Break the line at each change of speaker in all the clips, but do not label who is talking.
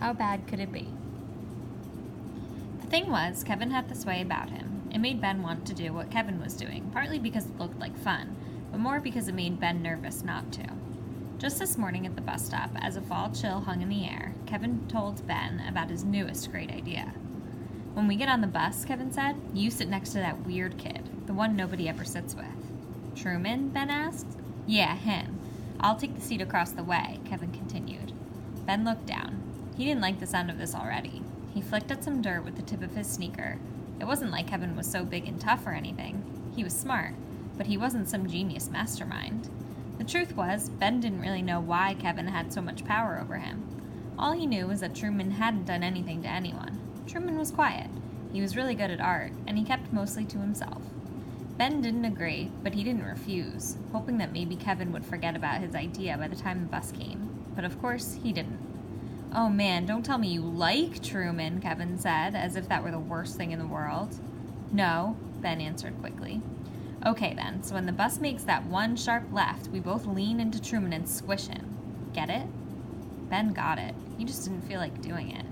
How bad could it be? The thing was, Kevin had this way about him. It made Ben want to do what Kevin was doing, partly because it looked like fun, but more because it made Ben nervous not to. Just this morning at the bus stop, as a fall chill hung in the air, Kevin told Ben about his newest great idea. "When we get on the bus," Kevin said, "you sit next to that weird kid, the one nobody ever sits with." "Truman?" Ben asked. "Yeah, him. I'll take the seat across the way," Kevin continued. Ben looked down. He didn't like the sound of this already. He flicked at some dirt with the tip of his sneaker. It wasn't like Kevin was so big and tough or anything. He was smart, but he wasn't some genius mastermind. The truth was, Ben didn't really know why Kevin had so much power over him. All he knew was that Truman hadn't done anything to anyone. Truman was quiet. He was really good at art, and he kept mostly to himself. Ben didn't agree, but he didn't refuse, hoping that maybe Kevin would forget about his idea by the time the bus came. But of course, he didn't. "Oh man, don't tell me you like Truman," Kevin said, as if that were the worst thing in the world. "No," Ben answered quickly. "Okay then, so when the bus makes that one sharp left, we both lean into Truman and squish him. Get it?" Ben got it. He just didn't feel like doing it.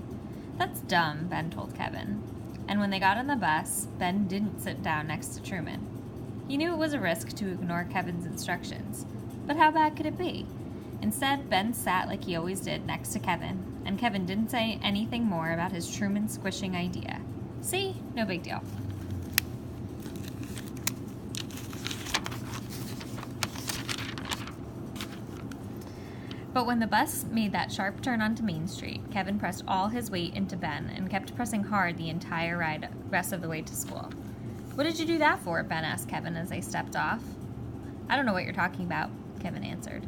"That's dumb," Ben told Kevin. And when they got on the bus, Ben didn't sit down next to Truman. He knew it was a risk to ignore Kevin's instructions, but how bad could it be? Instead, Ben sat like he always did next to Kevin, and Kevin didn't say anything more about his Truman squishing idea. See? No big deal. But when the bus made that sharp turn onto Main Street, Kevin pressed all his weight into Ben and kept pressing hard the entire rest of the way to school. "What did you do that for?" Ben asked Kevin as they stepped off. "I don't know what you're talking about," Kevin answered.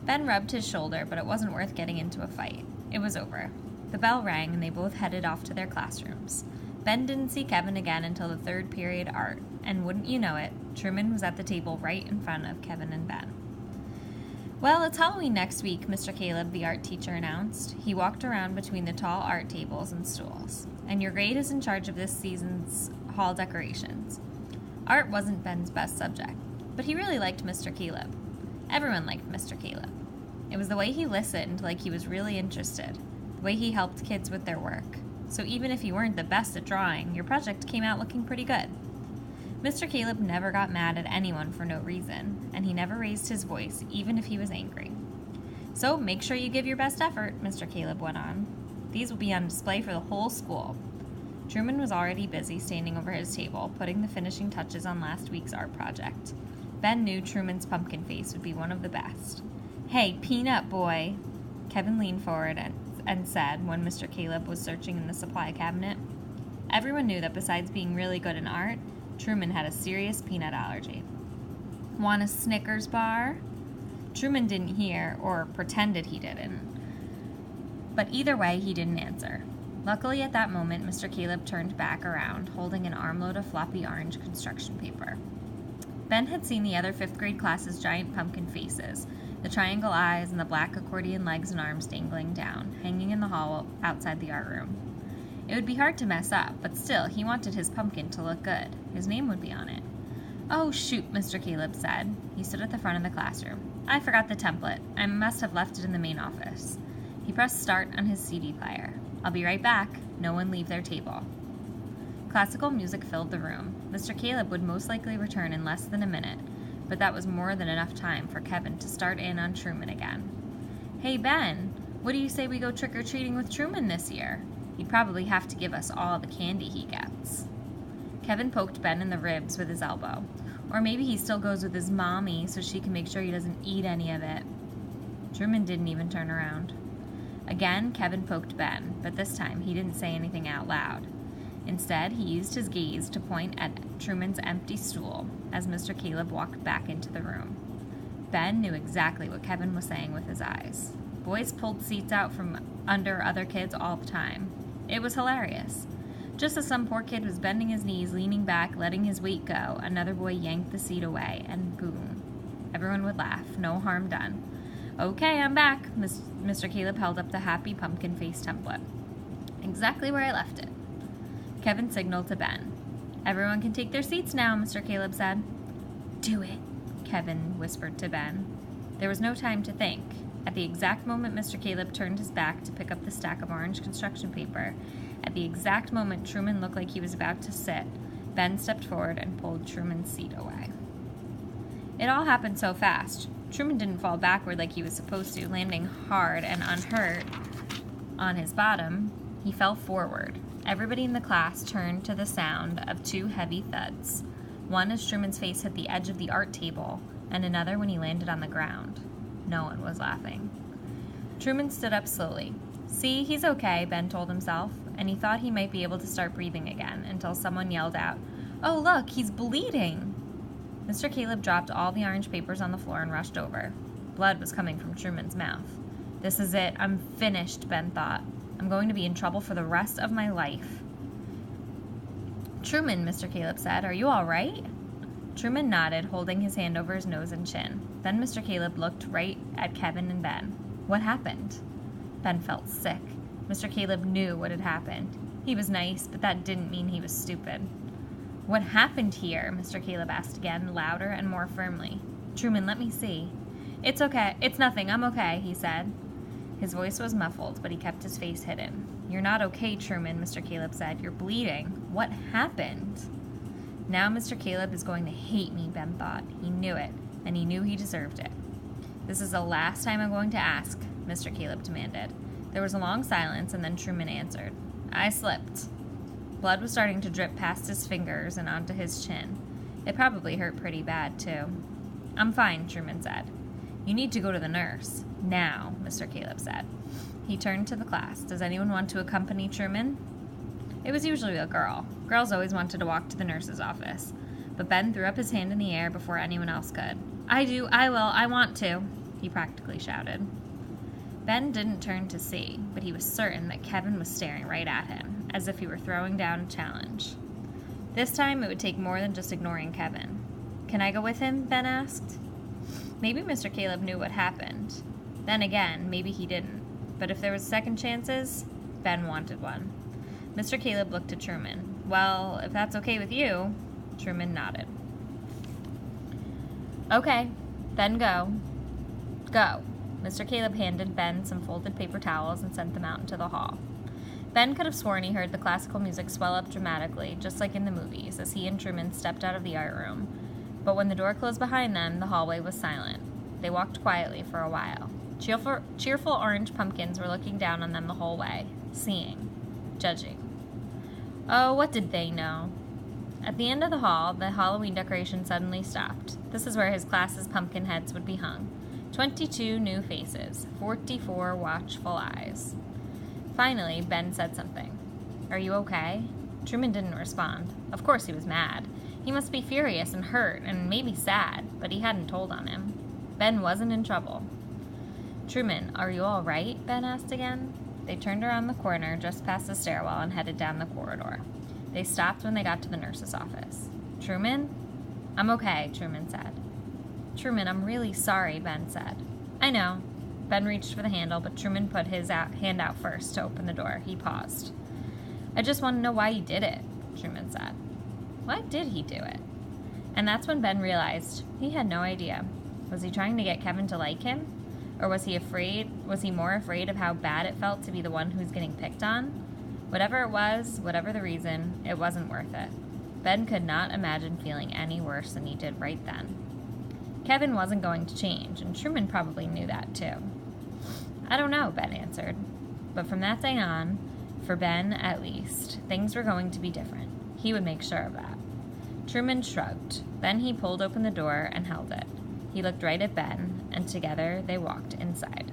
Ben rubbed his shoulder, but it wasn't worth getting into a fight. It was over. The bell rang and they both headed off to their classrooms. Ben didn't see Kevin again until the third period art, and wouldn't you know it, Truman was at the table right in front of Kevin and Ben. "Well, it's Halloween next week," Mr. Caleb, the art teacher, announced. He walked around between the tall art tables and stools. "And your grade is in charge of this season's hall decorations." Art wasn't Ben's best subject, but he really liked Mr. Caleb. Everyone liked Mr. Caleb. It was the way he listened like he was really interested, the way he helped kids with their work. So even if you weren't the best at drawing, your project came out looking pretty good. Mr. Caleb never got mad at anyone for no reason, and he never raised his voice, even if he was angry. "So make sure you give your best effort," Mr. Caleb went on. "These will be on display for the whole school." Truman was already busy standing over his table, putting the finishing touches on last week's art project. Ben knew Truman's pumpkin face would be one of the best. "Hey, peanut boy," Kevin leaned forward and said when Mr. Caleb was searching in the supply cabinet. Everyone knew that besides being really good in art, Truman had a serious peanut allergy. "Want a Snickers bar?" Truman didn't hear, or pretended he didn't. But either way, he didn't answer. Luckily, at that moment, Mr. Caleb turned back around, holding an armload of floppy orange construction paper. Ben had seen the other fifth-grade class's giant pumpkin faces, the triangle eyes and the black accordion legs and arms dangling down, hanging in the hall outside the art room. It would be hard to mess up, but still, he wanted his pumpkin to look good. His name would be on it. "Oh, shoot," Mr. Caleb said. He stood at the front of the classroom. "I forgot the template. I must have left it in the main office." He pressed start on his CD player. "I'll be right back. No one leave their table." Classical music filled the room. Mr. Caleb would most likely return in less than a minute, but that was more than enough time for Kevin to start in on Truman again. "Hey, Ben, what do you say we go trick-or-treating with Truman this year? He'd probably have to give us all the candy he gets." Kevin poked Ben in the ribs with his elbow. "Or maybe he still goes with his mommy so she can make sure he doesn't eat any of it." Truman didn't even turn around. Again, Kevin poked Ben, but this time he didn't say anything out loud. Instead, he used his gaze to point at Truman's empty stool as Mr. Caleb walked back into the room. Ben knew exactly what Kevin was saying with his eyes. Boys pulled seats out from under other kids all the time. It was hilarious. Just as some poor kid was bending his knees, leaning back, letting his weight go, another boy yanked the seat away, and boom. Everyone would laugh. No harm done. "Okay, I'm back." Mr. Caleb held up the happy pumpkin face template. "Exactly where I left it." Kevin signaled to Ben. "Everyone can take their seats now," Mr. Caleb said. "Do it," Kevin whispered to Ben. There was no time to think. At the exact moment Mr. Caleb turned his back to pick up the stack of orange construction paper, at the exact moment Truman looked like he was about to sit, Ben stepped forward and pulled Truman's seat away. It all happened so fast. Truman didn't fall backward like he was supposed to, landing hard and unhurt on his bottom. He fell forward. Everybody in the class turned to the sound of two heavy thuds. One as Truman's face hit the edge of the art table, and another when he landed on the ground. No one was laughing. Truman stood up slowly. "See, he's okay," Ben told himself, and he thought he might be able to start breathing again until someone yelled out, "Oh, look, he's bleeding!" Mr. Caleb dropped all the orange papers on the floor and rushed over. Blood was coming from Truman's mouth. "This is it. I'm finished," Ben thought. "I'm going to be in trouble for the rest of my life." "Truman," Mr. Caleb said, "are you all right?" Truman nodded, holding his hand over his nose and chin. Then Mr. Caleb looked right at Kevin and Ben. "What happened?" Ben felt sick. Mr. Caleb knew what had happened. He was nice, but that didn't mean he was stupid. "What happened here?" Mr. Caleb asked again, louder and more firmly. "Truman, let me see." "It's okay. It's nothing. I'm okay," he said. His voice was muffled, but he kept his face hidden. "You're not okay, Truman," Mr. Caleb said. "You're bleeding. What happened?" Now Mr. Caleb is going to hate me, Ben thought. He knew it, and he knew he deserved it. "This is the last time I'm going to ask," Mr. Caleb demanded. There was a long silence, and then Truman answered. "I slipped." Blood was starting to drip past his fingers and onto his chin. It probably hurt pretty bad, too. "I'm fine," Truman said. "You need to go to the nurse. Now," Mr. Caleb said. He turned to the class. "Does anyone want to accompany Truman?" It was usually a girl. Girls always wanted to walk to the nurse's office. But Ben threw up his hand in the air before anyone else could. "I do, I will, I want to," he practically shouted. Ben didn't turn to see, but he was certain that Kevin was staring right at him, as if he were throwing down a challenge. This time it would take more than just ignoring Kevin. "Can I go with him?" Ben asked. Maybe Mr. Caleb knew what happened. Then again, maybe he didn't. But if there was second chances, Ben wanted one. Mr. Caleb looked at Truman. "Well, if that's okay with you," Truman nodded. "Okay, then go." "Go." Mr. Caleb handed Ben some folded paper towels and sent them out into the hall. Ben could have sworn he heard the classical music swell up dramatically, just like in the movies, as he and Truman stepped out of the art room. But when the door closed behind them, the hallway was silent. They walked quietly for a while. Cheerful orange pumpkins were looking down on them the whole way, seeing, judging. Oh, what did they know? At the end of the hall, the Halloween decoration suddenly stopped. This is where his class's pumpkin heads would be hung. 22 new faces, 44 watchful eyes. Finally, Ben said something. "Are you okay?" Truman didn't respond. Of course he was mad. He must be furious and hurt and maybe sad, but he hadn't told on him. Ben wasn't in trouble. "Truman, are you all right?" Ben asked again. They turned around the corner just past the stairwell and headed down the corridor. They stopped when they got to the nurse's office. "Truman?" "I'm okay," Truman said. "Truman, I'm really sorry," Ben said. "I know." Ben reached for the handle, but Truman put his hand out first to open the door. He paused. "I just want to know why you did it," Truman said. Why did he do it? And that's when Ben realized he had no idea. Was he trying to get Kevin to like him? Or was he afraid? Was he more afraid of how bad it felt to be the one who's getting picked on? Whatever it was, whatever the reason, it wasn't worth it. Ben could not imagine feeling any worse than he did right then. Kevin wasn't going to change, and Truman probably knew that too. "I don't know," Ben answered. But from that day on, for Ben at least, things were going to be different. He would make sure of that. Truman shrugged. Then he pulled open the door and held it. He looked right at Ben, and together they walked inside.